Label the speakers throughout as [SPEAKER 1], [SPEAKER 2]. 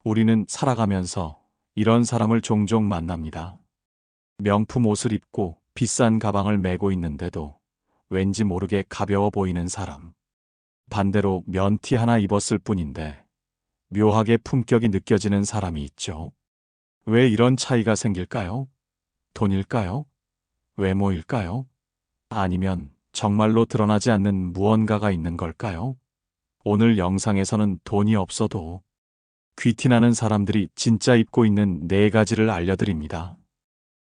[SPEAKER 1] 우리는 살아가면서 이런 사람을 종종 만납니다. 명품 옷을 입고 비싼 가방을 메고 있는데도 왠지 모르게 가벼워 보이는 사람. 반대로 면티 하나 입었을 뿐인데 묘하게 품격이 느껴지는 사람이 있죠. 왜 이런 차이가 생길까요? 돈일까요? 외모일까요? 아니면 정말로 드러나지 않는 무언가가 있는 걸까요? 오늘 영상에서는 돈이 없어도 귀티나는 사람들이 진짜 입고 있는 4가지를 알려드립니다.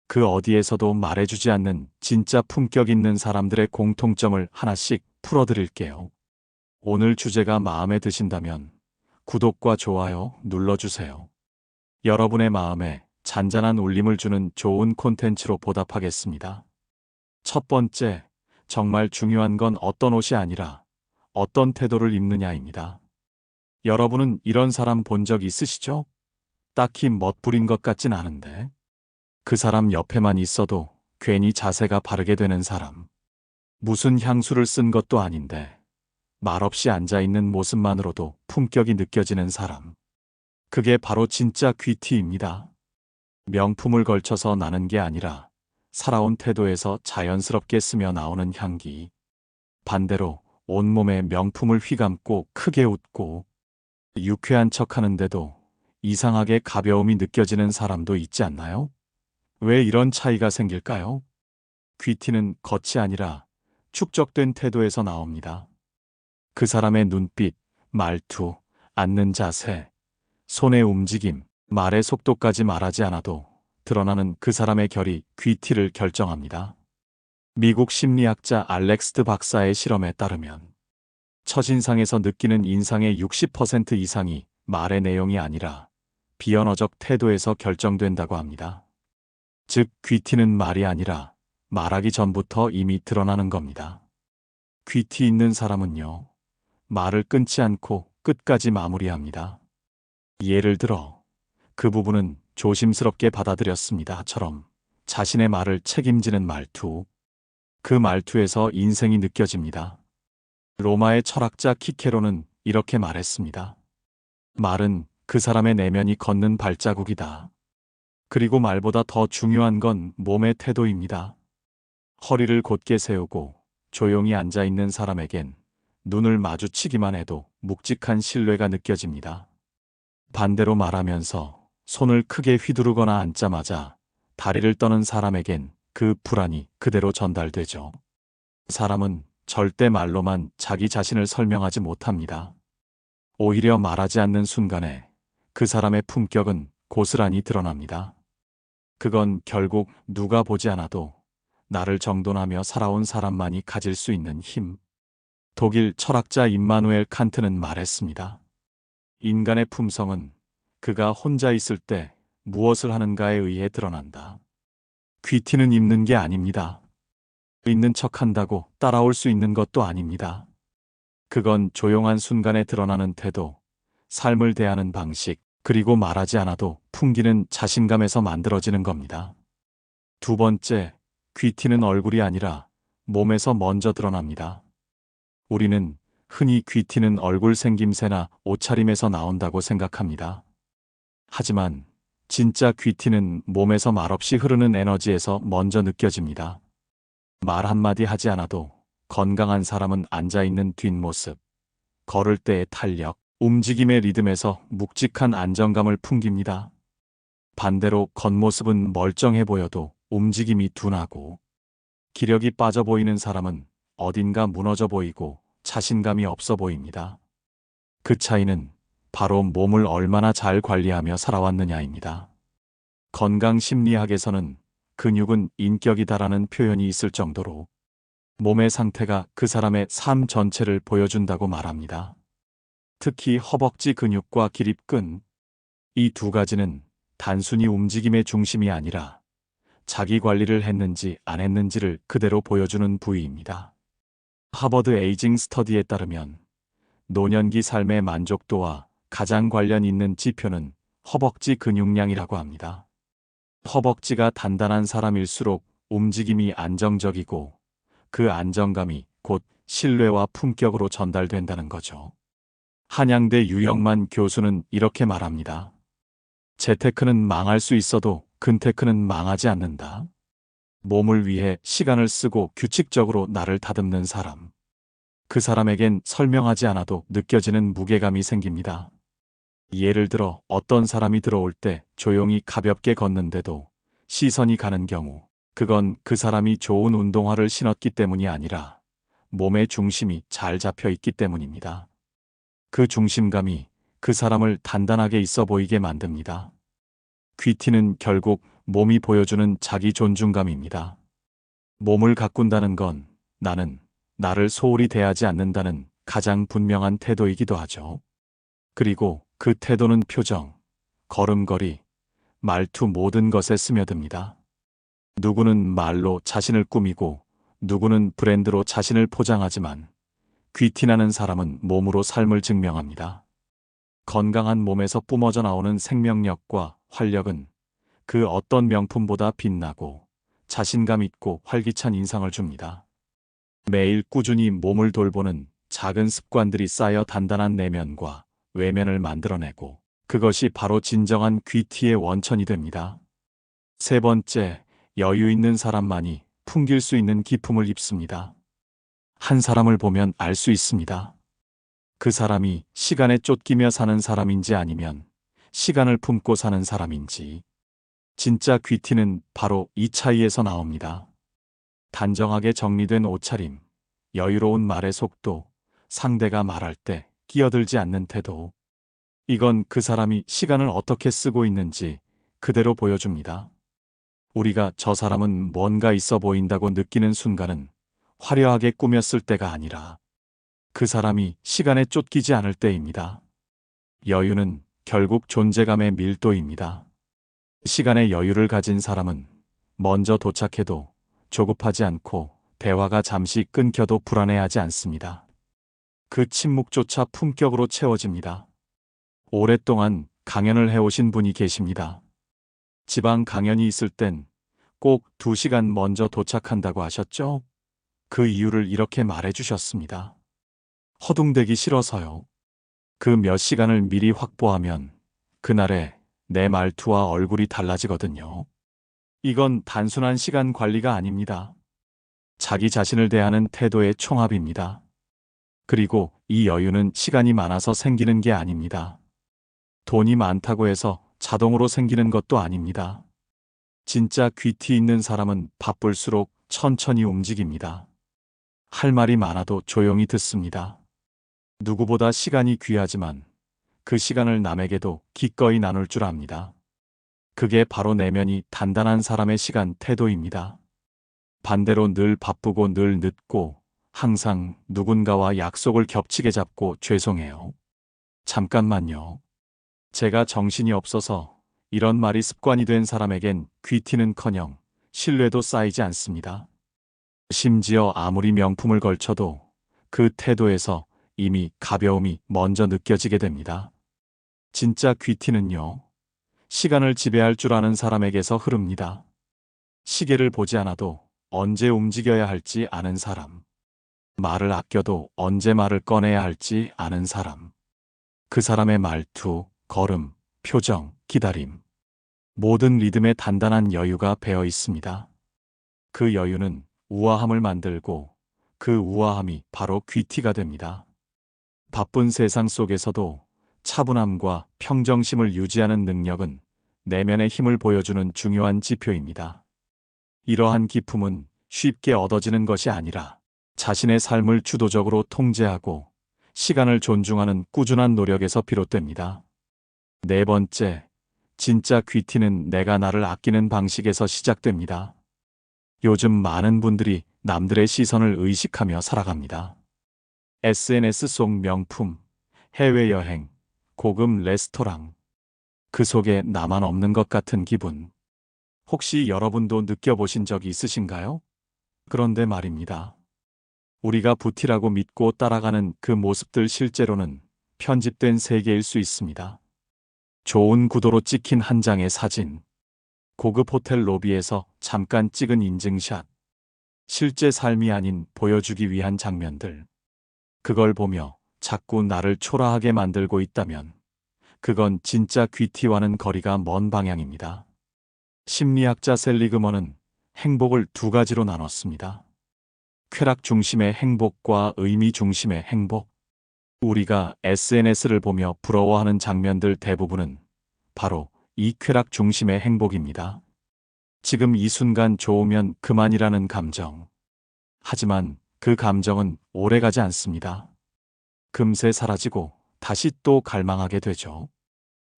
[SPEAKER 1] 그 어디에서도 말해주지 않는 진짜 품격 있는 사람들의 공통점을 하나씩 풀어드릴게요. 오늘 주제가 마음에 드신다면 구독과 좋아요 눌러주세요. 여러분의 마음에 잔잔한 울림을 주는 좋은 콘텐츠로 보답하겠습니다. 첫 번째, 정말 중요한 건 어떤 옷이 아니라 어떤 태도를 입느냐입니다. 여러분은 이런 사람 본 적 있으시죠? 딱히 멋부린 것 같진 않은데 그 사람 옆에만 있어도 괜히 자세가 바르게 되는 사람. 무슨 향수를 쓴 것도 아닌데 말없이 앉아있는 모습만으로도 품격이 느껴지는 사람. 그게 바로 진짜 귀티입니다. 명품을 걸쳐서 나는 게 아니라 살아온 태도에서 자연스럽게 스며 나오는 향기. 반대로 온몸에 명품을 휘감고 크게 웃고 유쾌한 척하는데도 이상하게 가벼움이 느껴지는 사람도 있지 않나요? 왜 이런 차이가 생길까요? 귀티는 겉이 아니라 축적된 태도에서 나옵니다. 그 사람의 눈빛, 말투, 앉는 자세, 손의 움직임, 말의 속도까지 말하지 않아도 드러나는 그 사람의 결이 귀티를 결정합니다. 미국 심리학자 알렉스 박사의 실험에 따르면 첫인상에서 느끼는 인상의 60% 이상이 말의 내용이 아니라 비언어적 태도에서 결정된다고 합니다. 즉, 귀티는 말이 아니라 말하기 전부터 이미 드러나는 겁니다. 귀티 있는 사람은요, 말을 끊지 않고 끝까지 마무리합니다. 예를 들어, 그 부분은 조심스럽게 받아들였습니다.처럼 자신의 말을 책임지는 말투. 그 말투에서 인생이 느껴집니다. 로마의 철학자 키케로는 이렇게 말했습니다. 말은 그 사람의 내면이 걷는 발자국이다. 그리고 말보다 더 중요한 건 몸의 태도입니다. 허리를 곧게 세우고 조용히 앉아있는 사람에겐 눈을 마주치기만 해도 묵직한 신뢰가 느껴집니다. 반대로 말하면서 손을 크게 휘두르거나 앉자마자 다리를 떠는 사람에겐 그 불안이 그대로 전달되죠. 사람은 절대 말로만 자기 자신을 설명하지 못합니다. 오히려 말하지 않는 순간에 그 사람의 품격은 고스란히 드러납니다. 그건 결국 누가 보지 않아도 나를 정돈하며 살아온 사람만이 가질 수 있는 힘. 독일 철학자 임마누엘 칸트는 말했습니다. 인간의 품성은 그가 혼자 있을 때 무엇을 하는가에 의해 드러난다. 귀티는 입는 게 아닙니다. 있는 척한다고 따라올 수 있는 것도 아닙니다. 그건 조용한 순간에 드러나는 태도, 삶을 대하는 방식, 그리고 말하지 않아도 풍기는 자신감에서 만들어지는 겁니다. 두 번째, 귀티는 얼굴이 아니라 몸에서 먼저 드러납니다. 우리는 흔히 귀티는 얼굴 생김새나 옷차림에서 나온다고 생각합니다. 하지만 진짜 귀티는 몸에서 말없이 흐르는 에너지에서 먼저 느껴집니다. 말 한마디 하지 않아도 건강한 사람은 앉아있는 뒷모습, 걸을 때의 탄력, 움직임의 리듬에서 묵직한 안정감을 풍깁니다. 반대로 겉모습은 멀쩡해 보여도 움직임이 둔하고 기력이 빠져 보이는 사람은 어딘가 무너져 보이고 자신감이 없어 보입니다. 그 차이는 바로 몸을 얼마나 잘 관리하며 살아왔느냐입니다. 건강 심리학에서는 근육은 인격이다라는 표현이 있을 정도로 몸의 상태가 그 사람의 삶 전체를 보여준다고 말합니다. 특히 허벅지 근육과 기립근, 이 2가지는 단순히 움직임의 중심이 아니라 자기 관리를 했는지 안 했는지를 그대로 보여주는 부위입니다. 하버드 에이징 스터디에 따르면 노년기 삶의 만족도와 가장 관련 있는 지표는 허벅지 근육량이라고 합니다. 허벅지가 단단한 사람일수록 움직임이 안정적이고 그 안정감이 곧 신뢰와 품격으로 전달된다는 거죠. 한양대 유영만 교수는 이렇게 말합니다. 재테크는 망할 수 있어도 근테크는 망하지 않는다. 몸을 위해 시간을 쓰고 규칙적으로 나를 다듬는 사람. 그 사람에겐 설명하지 않아도 느껴지는 무게감이 생깁니다. 예를 들어 어떤 사람이 들어올 때 조용히 가볍게 걷는데도 시선이 가는 경우, 그건 그 사람이 좋은 운동화를 신었기 때문이 아니라 몸의 중심이 잘 잡혀 있기 때문입니다. 그 중심감이 그 사람을 단단하게 있어 보이게 만듭니다. 귀티는 결국 몸이 보여주는 자기 존중감입니다. 몸을 가꾼다는 건 나를 소홀히 대하지 않는다는 가장 분명한 태도이기도 하죠. 그리고 그 태도는 표정, 걸음걸이, 말투 모든 것에 스며듭니다. 누구는 말로 자신을 꾸미고 누구는 브랜드로 자신을 포장하지만 귀티나는 사람은 몸으로 삶을 증명합니다. 건강한 몸에서 뿜어져 나오는 생명력과 활력은 그 어떤 명품보다 빛나고 자신감 있고 활기찬 인상을 줍니다. 매일 꾸준히 몸을 돌보는 작은 습관들이 쌓여 단단한 내면과 외면을 만들어내고, 그것이 바로 진정한 귀티의 원천이 됩니다. 세 번째, 여유 있는 사람만이 풍길 수 있는 기품을 입습니다. 한 사람을 보면 알 수 있습니다. 그 사람이 시간에 쫓기며 사는 사람인지 아니면 시간을 품고 사는 사람인지. 진짜 귀티는 바로 이 차이에서 나옵니다. 단정하게 정리된 옷차림, 여유로운 말의 속도, 상대가 말할 때 끼어들지 않는 태도. 이건 그 사람이 시간을 어떻게 쓰고 있는지 그대로 보여줍니다. 우리가 저 사람은 뭔가 있어 보인다고 느끼는 순간은 화려하게 꾸몄을 때가 아니라 그 사람이 시간에 쫓기지 않을 때입니다. 여유는 결국 존재감의 밀도입니다. 시간의 여유를 가진 사람은 먼저 도착해도 조급하지 않고 대화가 잠시 끊겨도 불안해하지 않습니다. 그 침묵조차 품격으로 채워집니다. 오랫동안 강연을 해오신 분이 계십니다. 지방 강연이 있을 땐 꼭 2시간 먼저 도착한다고 하셨죠? 그 이유를 이렇게 말해주셨습니다. 허둥대기 싫어서요. 그 몇 시간을 미리 확보하면 그날에 내 말투와 얼굴이 달라지거든요. 이건 단순한 시간 관리가 아닙니다. 자기 자신을 대하는 태도의 총합입니다. 그리고 이 여유는 시간이 많아서 생기는 게 아닙니다. 돈이 많다고 해서 자동으로 생기는 것도 아닙니다. 진짜 귀티 있는 사람은 바쁠수록 천천히 움직입니다. 할 말이 많아도 조용히 듣습니다. 누구보다 시간이 귀하지만 그 시간을 남에게도 기꺼이 나눌 줄 압니다. 그게 바로 내면이 단단한 사람의 시간 태도입니다. 반대로 늘 바쁘고 늘 늦고 항상 누군가와 약속을 겹치게 잡고 죄송해요. 잠깐만요. 제가 정신이 없어서 이런 말이 습관이 된 사람에겐 귀티는커녕 신뢰도 쌓이지 않습니다. 심지어 아무리 명품을 걸쳐도 그 태도에서 이미 가벼움이 먼저 느껴지게 됩니다. 진짜 귀티는요, 시간을 지배할 줄 아는 사람에게서 흐릅니다. 시계를 보지 않아도 언제 움직여야 할지 아는 사람. 말을 아껴도 언제 말을 꺼내야 할지 아는 사람. 그 사람의 말투, 걸음, 표정, 기다림. 모든 리듬에 단단한 여유가 배어 있습니다. 그 여유는 우아함을 만들고 그 우아함이 바로 귀티가 됩니다. 바쁜 세상 속에서도 차분함과 평정심을 유지하는 능력은 내면의 힘을 보여주는 중요한 지표입니다. 이러한 기품은 쉽게 얻어지는 것이 아니라 자신의 삶을 주도적으로 통제하고 시간을 존중하는 꾸준한 노력에서 비롯됩니다. 네 번째, 진짜 귀티는 내가 나를 아끼는 방식에서 시작됩니다. 요즘 많은 분들이 남들의 시선을 의식하며 살아갑니다. SNS 속 명품, 해외여행, 고급 레스토랑. 그 속에 나만 없는 것 같은 기분. 혹시 여러분도 느껴보신 적이 있으신가요? 그런데 말입니다. 우리가 부티라고 믿고 따라가는 그 모습들 실제로는 편집된 세계일 수 있습니다. 좋은 구도로 찍힌 한 장의 사진, 고급 호텔 로비에서 잠깐 찍은 인증샷, 실제 삶이 아닌 보여주기 위한 장면들. 그걸 보며 자꾸 나를 초라하게 만들고 있다면 그건 진짜 귀티와는 거리가 먼 방향입니다. 심리학자 셀리그먼은 행복을 두 가지로 나눴습니다. 쾌락 중심의 행복과 의미 중심의 행복. 우리가 SNS를 보며 부러워하는 장면들 대부분은 바로 이 쾌락 중심의 행복입니다. 지금 이 순간 좋으면 그만이라는 감정. 하지만 그 감정은 오래가지 않습니다. 금세 사라지고 다시 또 갈망하게 되죠.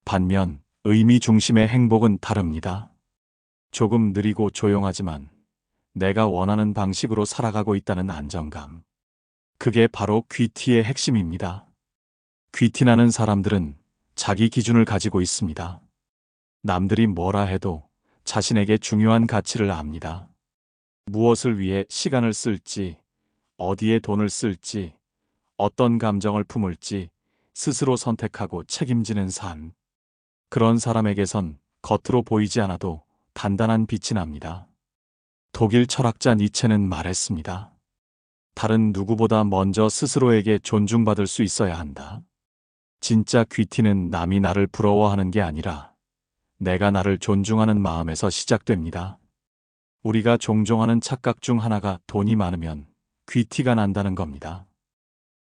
[SPEAKER 1] 반면 의미 중심의 행복은 다릅니다. 조금 느리고 조용하지만 내가 원하는 방식으로 살아가고 있다는 안정감. 그게 바로 귀티의 핵심입니다. 귀티나는 사람들은 자기 기준을 가지고 있습니다. 남들이 뭐라 해도 자신에게 중요한 가치를 압니다. 무엇을 위해 시간을 쓸지, 어디에 돈을 쓸지, 어떤 감정을 품을지 스스로 선택하고 책임지는 삶. 그런 사람에게선 겉으로 보이지 않아도 단단한 빛이 납니다. 독일 철학자 니체는 말했습니다. 다른 누구보다 먼저 스스로에게 존중받을 수 있어야 한다. 진짜 귀티는 남이 나를 부러워하는 게 아니라 내가 나를 존중하는 마음에서 시작됩니다. 우리가 종종 하는 착각 중 하나가 돈이 많으면 귀티가 난다는 겁니다.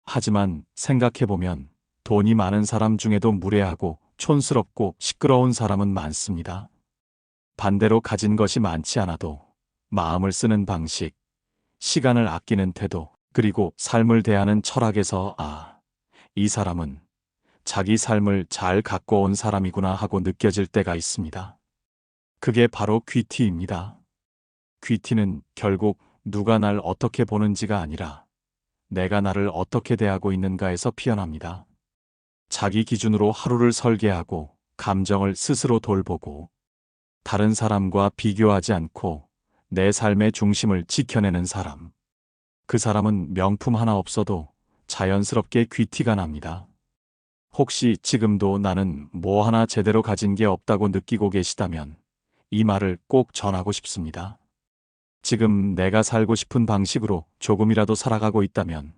[SPEAKER 1] 하지만 생각해보면 돈이 많은 사람 중에도 무례하고 촌스럽고 시끄러운 사람은 많습니다. 반대로 가진 것이 많지 않아도 마음을 쓰는 방식, 시간을 아끼는 태도, 그리고 삶을 대하는 철학에서 이 사람은 자기 삶을 잘 갖고 온 사람이구나 하고 느껴질 때가 있습니다. 그게 바로 귀티입니다. 귀티는 결국 누가 날 어떻게 보는지가 아니라 내가 나를 어떻게 대하고 있는가에서 피어납니다. 자기 기준으로 하루를 설계하고 감정을 스스로 돌보고 다른 사람과 비교하지 않고 내 삶의 중심을 지켜내는 사람. 그 사람은 명품 하나 없어도 자연스럽게 귀티가 납니다. 혹시 지금도 나는 뭐 하나 제대로 가진 게 없다고 느끼고 계시다면 이 말을 꼭 전하고 싶습니다. 지금 내가 살고 싶은 방식으로 조금이라도 살아가고 있다면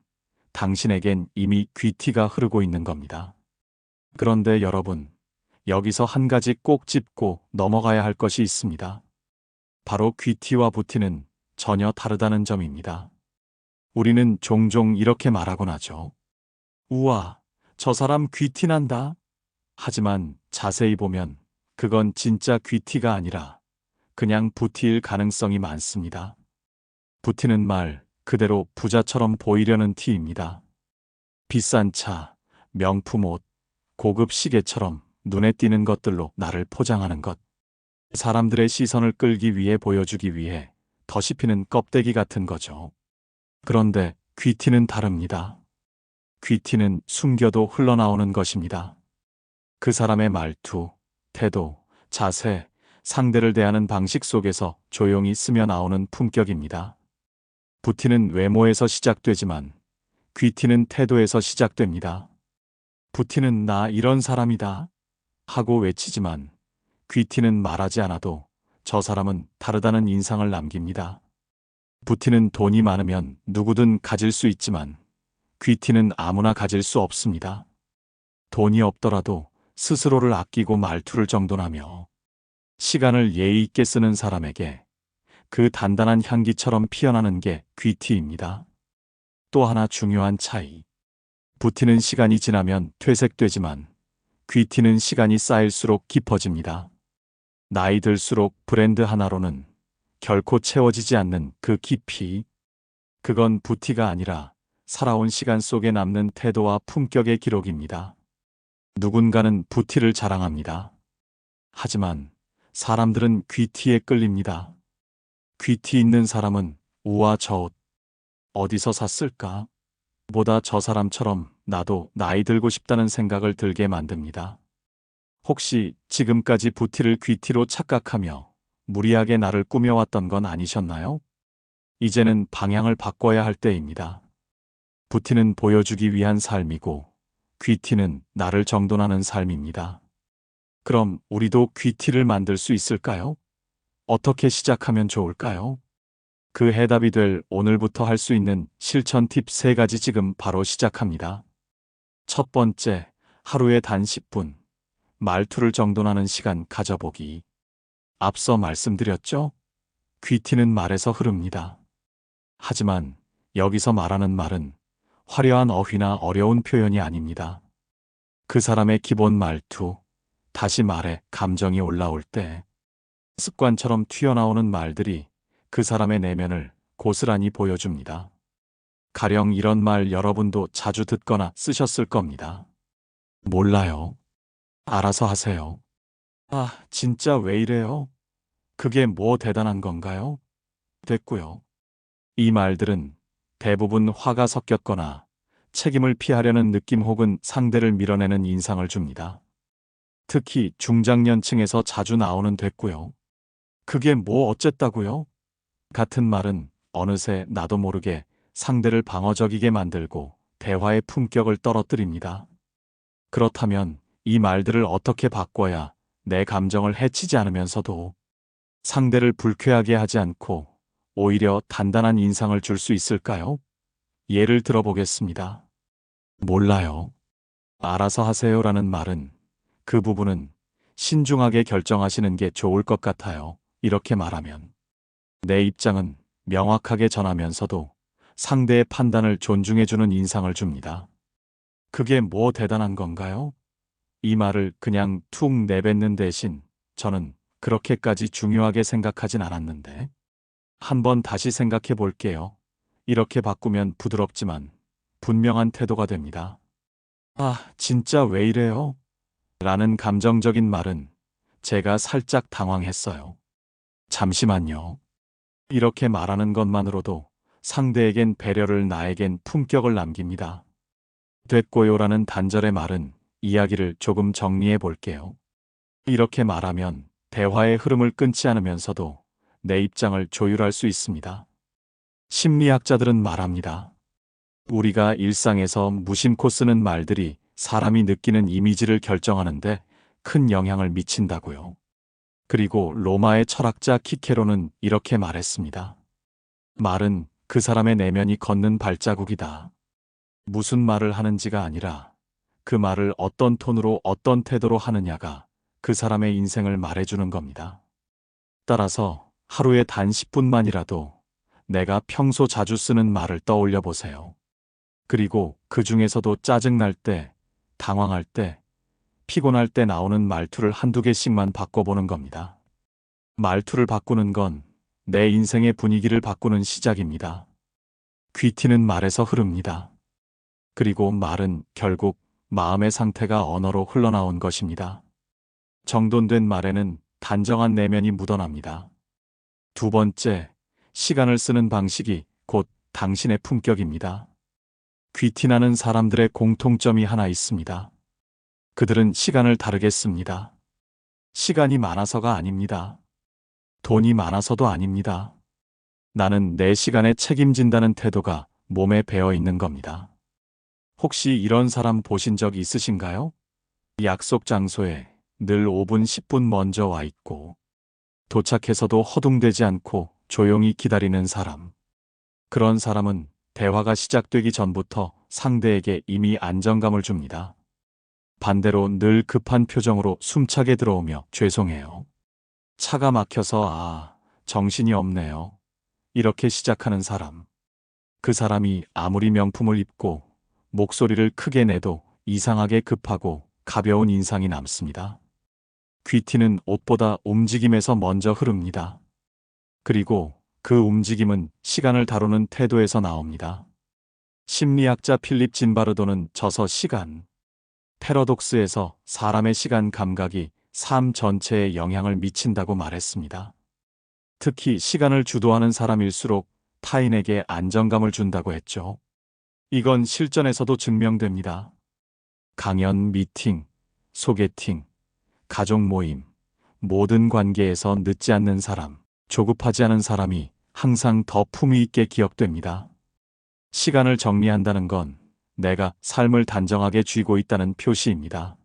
[SPEAKER 1] 당신에겐 이미 귀티가 흐르고 있는 겁니다. 그런데 여러분, 여기서 한 가지 꼭 짚고 넘어가야 할 것이 있습니다. 바로 귀티와 부티는 전혀 다르다는 점입니다. 우리는 종종 이렇게 말하곤 하죠. 우와, 저 사람 귀티난다. 하지만 자세히 보면 그건 진짜 귀티가 아니라 그냥 부티일 가능성이 많습니다. 부티는 말 그대로 부자처럼 보이려는 티입니다. 비싼 차, 명품 옷, 고급 시계처럼 눈에 띄는 것들로 나를 포장하는 것. 사람들의 시선을 끌기 위해 보여주기 위해 더 씹히는 껍데기 같은 거죠. 그런데 귀티는 다릅니다. 귀티는 숨겨도 흘러나오는 것입니다. 그 사람의 말투, 태도, 자세, 상대를 대하는 방식 속에서 조용히 스며 나오는 품격입니다. 부티는 외모에서 시작되지만 귀티는 태도에서 시작됩니다. 부티는 나 이런 사람이다 하고 외치지만 귀티는 말하지 않아도 저 사람은 다르다는 인상을 남깁니다. 부티는 돈이 많으면 누구든 가질 수 있지만 귀티는 아무나 가질 수 없습니다. 돈이 없더라도 스스로를 아끼고 말투를 정돈하며 시간을 예의 있게 쓰는 사람에게 그 단단한 향기처럼 피어나는 게 귀티입니다. 또 하나 중요한 차이. 부티는 시간이 지나면 퇴색되지만 귀티는 시간이 쌓일수록 깊어집니다. 나이 들수록 브랜드 하나로는 결코 채워지지 않는 그 깊이. 그건 부티가 아니라 살아온 시간 속에 남는 태도와 품격의 기록입니다. 누군가는 부티를 자랑합니다. 하지만 사람들은 귀티에 끌립니다. 귀티 있는 사람은 우와 저 옷 어디서 샀을까? 보다 저 사람처럼 나도 나이 들고 싶다는 생각을 들게 만듭니다. 혹시 지금까지 부티를 귀티로 착각하며 무리하게 나를 꾸며왔던 건 아니셨나요? 이제는 방향을 바꿔야 할 때입니다. 부티는 보여주기 위한 삶이고 귀티는 나를 정돈하는 삶입니다. 그럼 우리도 귀티를 만들 수 있을까요? 어떻게 시작하면 좋을까요? 그 해답이 될 오늘부터 할 수 있는 실천 팁 3가지 지금 바로 시작합니다. 첫 번째, 하루에 단 10분. 말투를 정돈하는 시간 가져보기. 앞서 말씀드렸죠? 귀티는 말에서 흐릅니다. 하지만 여기서 말하는 말은 화려한 어휘나 어려운 표현이 아닙니다. 그 사람의 기본 말투, 다시 말해 감정이 올라올 때 습관처럼 튀어나오는 말들이 그 사람의 내면을 고스란히 보여줍니다. 가령 이런 말 여러분도 자주 듣거나 쓰셨을 겁니다. 몰라요. 알아서 하세요. 아, 진짜 왜 이래요? 그게 뭐 대단한 건가요? 됐고요. 이 말들은 대부분 화가 섞였거나 책임을 피하려는 느낌 혹은 상대를 밀어내는 인상을 줍니다. 특히 중장년층에서 자주 나오는 됐고요. 그게 뭐 어쨌다고요? 같은 말은 어느새 나도 모르게 상대를 방어적이게 만들고 대화의 품격을 떨어뜨립니다. 그렇다면 이 말들을 어떻게 바꿔야 내 감정을 해치지 않으면서도 상대를 불쾌하게 하지 않고 오히려 단단한 인상을 줄 수 있을까요? 예를 들어보겠습니다. 몰라요. 알아서 하세요라는 말은 그 부분은 신중하게 결정하시는 게 좋을 것 같아요. 이렇게 말하면 내 입장은 명확하게 전하면서도 상대의 판단을 존중해주는 인상을 줍니다. 그게 뭐 대단한 건가요? 이 말을 그냥 툭 내뱉는 대신 저는 그렇게까지 중요하게 생각하진 않았는데 한번 다시 생각해 볼게요. 이렇게 바꾸면 부드럽지만 분명한 태도가 됩니다. 아, 진짜 왜 이래요? 라는 감정적인 말은 제가 살짝 당황했어요. 잠시만요. 이렇게 말하는 것만으로도 상대에겐 배려를 나에겐 품격을 남깁니다. 됐고요라는 단절의 말은 이야기를 조금 정리해 볼게요. 이렇게 말하면 대화의 흐름을 끊지 않으면서도 내 입장을 조율할 수 있습니다. 심리학자들은 말합니다. 우리가 일상에서 무심코 쓰는 말들이 사람이 느끼는 이미지를 결정하는데 큰 영향을 미친다고요. 그리고 로마의 철학자 키케로는 이렇게 말했습니다. 말은 그 사람의 내면이 걷는 발자국이다. 무슨 말을 하는지가 아니라 그 말을 어떤 톤으로 어떤 태도로 하느냐가 그 사람의 인생을 말해주는 겁니다. 따라서 하루에 단 10분만이라도 내가 평소 자주 쓰는 말을 떠올려 보세요. 그리고 그 중에서도 짜증날 때, 당황할 때, 피곤할 때 나오는 말투를 한두 개씩만 바꿔보는 겁니다. 말투를 바꾸는 건 내 인생의 분위기를 바꾸는 시작입니다. 귀티는 말에서 흐릅니다. 그리고 말은 결국 마음의 상태가 언어로 흘러나온 것입니다. 정돈된 말에는 단정한 내면이 묻어납니다. 두 번째, 시간을 쓰는 방식이 곧 당신의 품격입니다. 귀티나는 사람들의 공통점이 하나 있습니다. 그들은 시간을 다르게 씁니다. 시간이 많아서가 아닙니다. 돈이 많아서도 아닙니다. 나는 내 시간에 책임진다는 태도가 몸에 배어 있는 겁니다. 혹시 이런 사람 보신 적 있으신가요? 약속 장소에 늘 5분, 10분 먼저 와 있고, 도착해서도 허둥대지 않고 조용히 기다리는 사람. 그런 사람은 대화가 시작되기 전부터 상대에게 이미 안정감을 줍니다. 반대로 늘 급한 표정으로 숨차게 들어오며 죄송해요. 차가 막혀서 정신이 없네요. 이렇게 시작하는 사람. 그 사람이 아무리 명품을 입고 목소리를 크게 내도 이상하게 급하고 가벼운 인상이 남습니다. 귀티는 옷보다 움직임에서 먼저 흐릅니다. 그리고 그 움직임은 시간을 다루는 태도에서 나옵니다. 심리학자 필립 진바르도는 저서 시간, 패러독스에서 사람의 시간 감각이 삶 전체에 영향을 미친다고 말했습니다. 특히 시간을 주도하는 사람일수록 타인에게 안정감을 준다고 했죠. 이건 실전에서도 증명됩니다. 강연, 미팅, 소개팅, 가족 모임, 모든 관계에서 늦지 않는 사람, 조급하지 않은 사람이 항상 더 품위 있게 기억됩니다. 시간을 정리한다는 건 내가 삶을 단정하게 쥐고 있다는 표시입니다.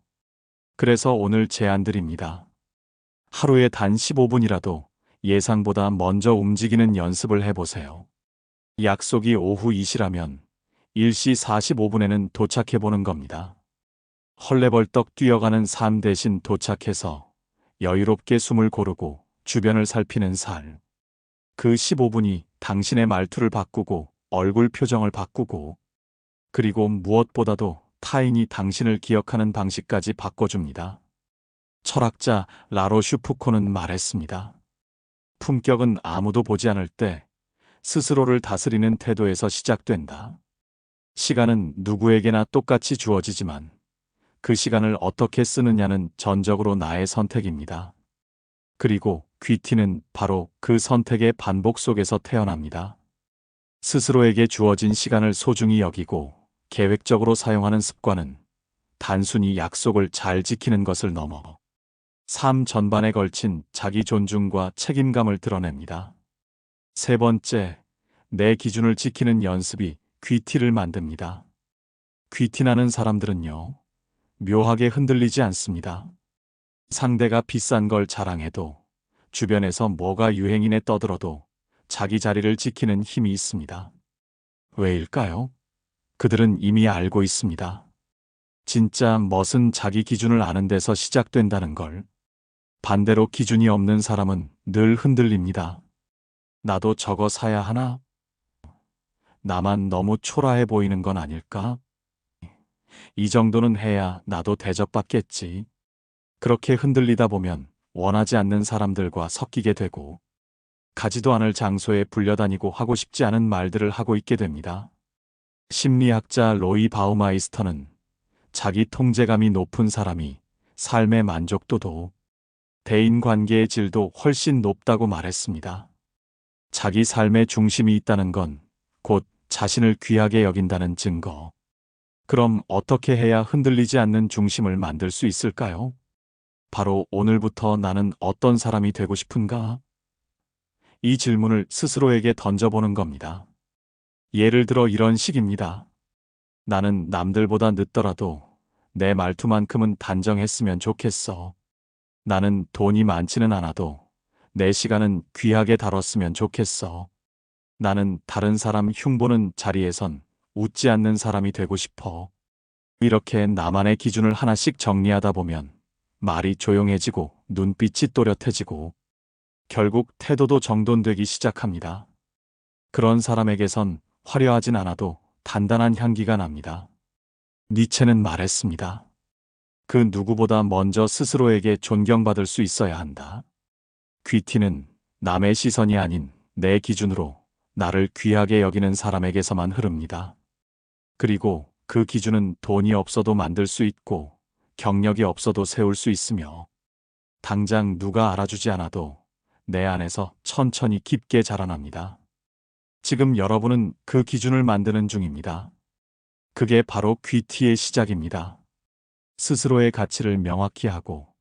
[SPEAKER 1] 그래서 오늘 제안 드립니다. 하루에 단 15분이라도 예상보다 먼저 움직이는 연습을 해보세요. 약속이 오후 2시라면 1시 45분에는 도착해보는 겁니다. 헐레벌떡 뛰어가는 삶 대신 도착해서 여유롭게 숨을 고르고 주변을 살피는 삶. 그 15분이 당신의 말투를 바꾸고 얼굴 표정을 바꾸고 그리고 무엇보다도 타인이 당신을 기억하는 방식까지 바꿔줍니다. 철학자 라로슈 푸코는 말했습니다. 품격은 아무도 보지 않을 때 스스로를 다스리는 태도에서 시작된다. 시간은 누구에게나 똑같이 주어지지만 그 시간을 어떻게 쓰느냐는 전적으로 나의 선택입니다. 그리고 귀티는 바로 그 선택의 반복 속에서 태어납니다. 스스로에게 주어진 시간을 소중히 여기고 계획적으로 사용하는 습관은 단순히 약속을 잘 지키는 것을 넘어 삶 전반에 걸친 자기 존중과 책임감을 드러냅니다. 세 번째, 내 기준을 지키는 연습이 귀티를 만듭니다. 귀티나는 사람들은요, 묘하게 흔들리지 않습니다. 상대가 비싼 걸 자랑해도, 주변에서 뭐가 유행이네 떠들어도 자기 자리를 지키는 힘이 있습니다. 왜일까요? 그들은 이미 알고 있습니다. 진짜 멋은 자기 기준을 아는 데서 시작된다는 걸. 반대로 기준이 없는 사람은 늘 흔들립니다. 나도 저거 사야 하나? 나만 너무 초라해 보이는 건 아닐까? 이 정도는 해야 나도 대접받겠지. 그렇게 흔들리다 보면 원하지 않는 사람들과 섞이게 되고 가지도 않을 장소에 불려다니고 하고 싶지 않은 말들을 하고 있게 됩니다. 심리학자 로이 바우마이스터는 자기 통제감이 높은 사람이 삶의 만족도도 대인관계의 질도 훨씬 높다고 말했습니다. 자기 삶의 중심이 있다는 건 곧 자신을 귀하게 여긴다는 증거. 그럼 어떻게 해야 흔들리지 않는 중심을 만들 수 있을까요? 바로 오늘부터 나는 어떤 사람이 되고 싶은가? 이 질문을 스스로에게 던져보는 겁니다. 예를 들어 이런 식입니다. 나는 남들보다 늦더라도 내 말투만큼은 단정했으면 좋겠어. 나는 돈이 많지는 않아도 내 시간은 귀하게 다뤘으면 좋겠어. 나는 다른 사람 흉보는 자리에선 웃지 않는 사람이 되고 싶어. 이렇게 나만의 기준을 하나씩 정리하다 보면 말이 조용해지고 눈빛이 또렷해지고 결국 태도도 정돈되기 시작합니다. 그런 사람에게선 화려하진 않아도 단단한 향기가 납니다. 니체는 말했습니다. 그 누구보다 먼저 스스로에게 존경받을 수 있어야 한다. 귀티는 남의 시선이 아닌 내 기준으로 나를 귀하게 여기는 사람에게서만 흐릅니다. 그리고 그 기준은 돈이 없어도 만들 수 있고 경력이 없어도 세울 수 있으며 당장 누가 알아주지 않아도 내 안에서 천천히 깊게 자라납니다. 지금 여러분은 그 기준을 만드는 중입니다. 그게 바로 귀티의 시작입니다. 스스로의 가치를 명확히 하고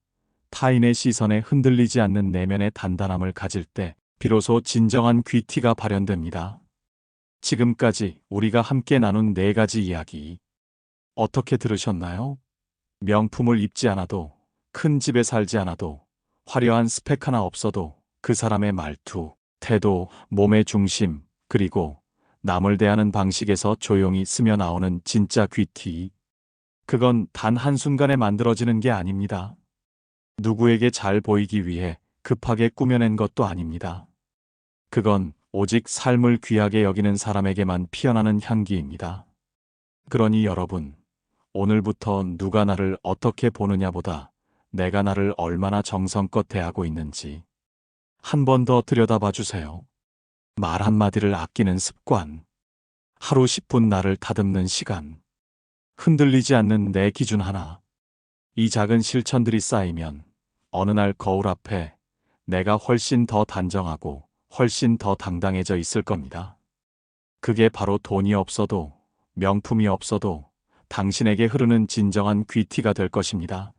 [SPEAKER 1] 타인의 시선에 흔들리지 않는 내면의 단단함을 가질 때 비로소 진정한 귀티가 발현됩니다. 지금까지 우리가 함께 나눈 4가지 이야기 어떻게 들으셨나요? 명품을 입지 않아도 큰 집에 살지 않아도 화려한 스펙 하나 없어도 그 사람의 말투, 태도, 몸의 중심 그리고 남을 대하는 방식에서 조용히 스며 나오는 진짜 귀티. 그건 단 한순간에 만들어지는 게 아닙니다. 누구에게 잘 보이기 위해 급하게 꾸며낸 것도 아닙니다. 그건 오직 삶을 귀하게 여기는 사람에게만 피어나는 향기입니다. 그러니 여러분, 오늘부터 누가 나를 어떻게 보느냐보다 내가 나를 얼마나 정성껏 대하고 있는지 한 번 더 들여다봐 주세요. 말 한마디를 아끼는 습관, 하루 10분 나를 다듬는 시간, 흔들리지 않는 내 기준 하나. 이 작은 실천들이 쌓이면 어느 날 거울 앞에 내가 훨씬 더 단정하고 훨씬 더 당당해져 있을 겁니다. 그게 바로 돈이 없어도 명품이 없어도 당신에게 흐르는 진정한 귀티가 될 것입니다.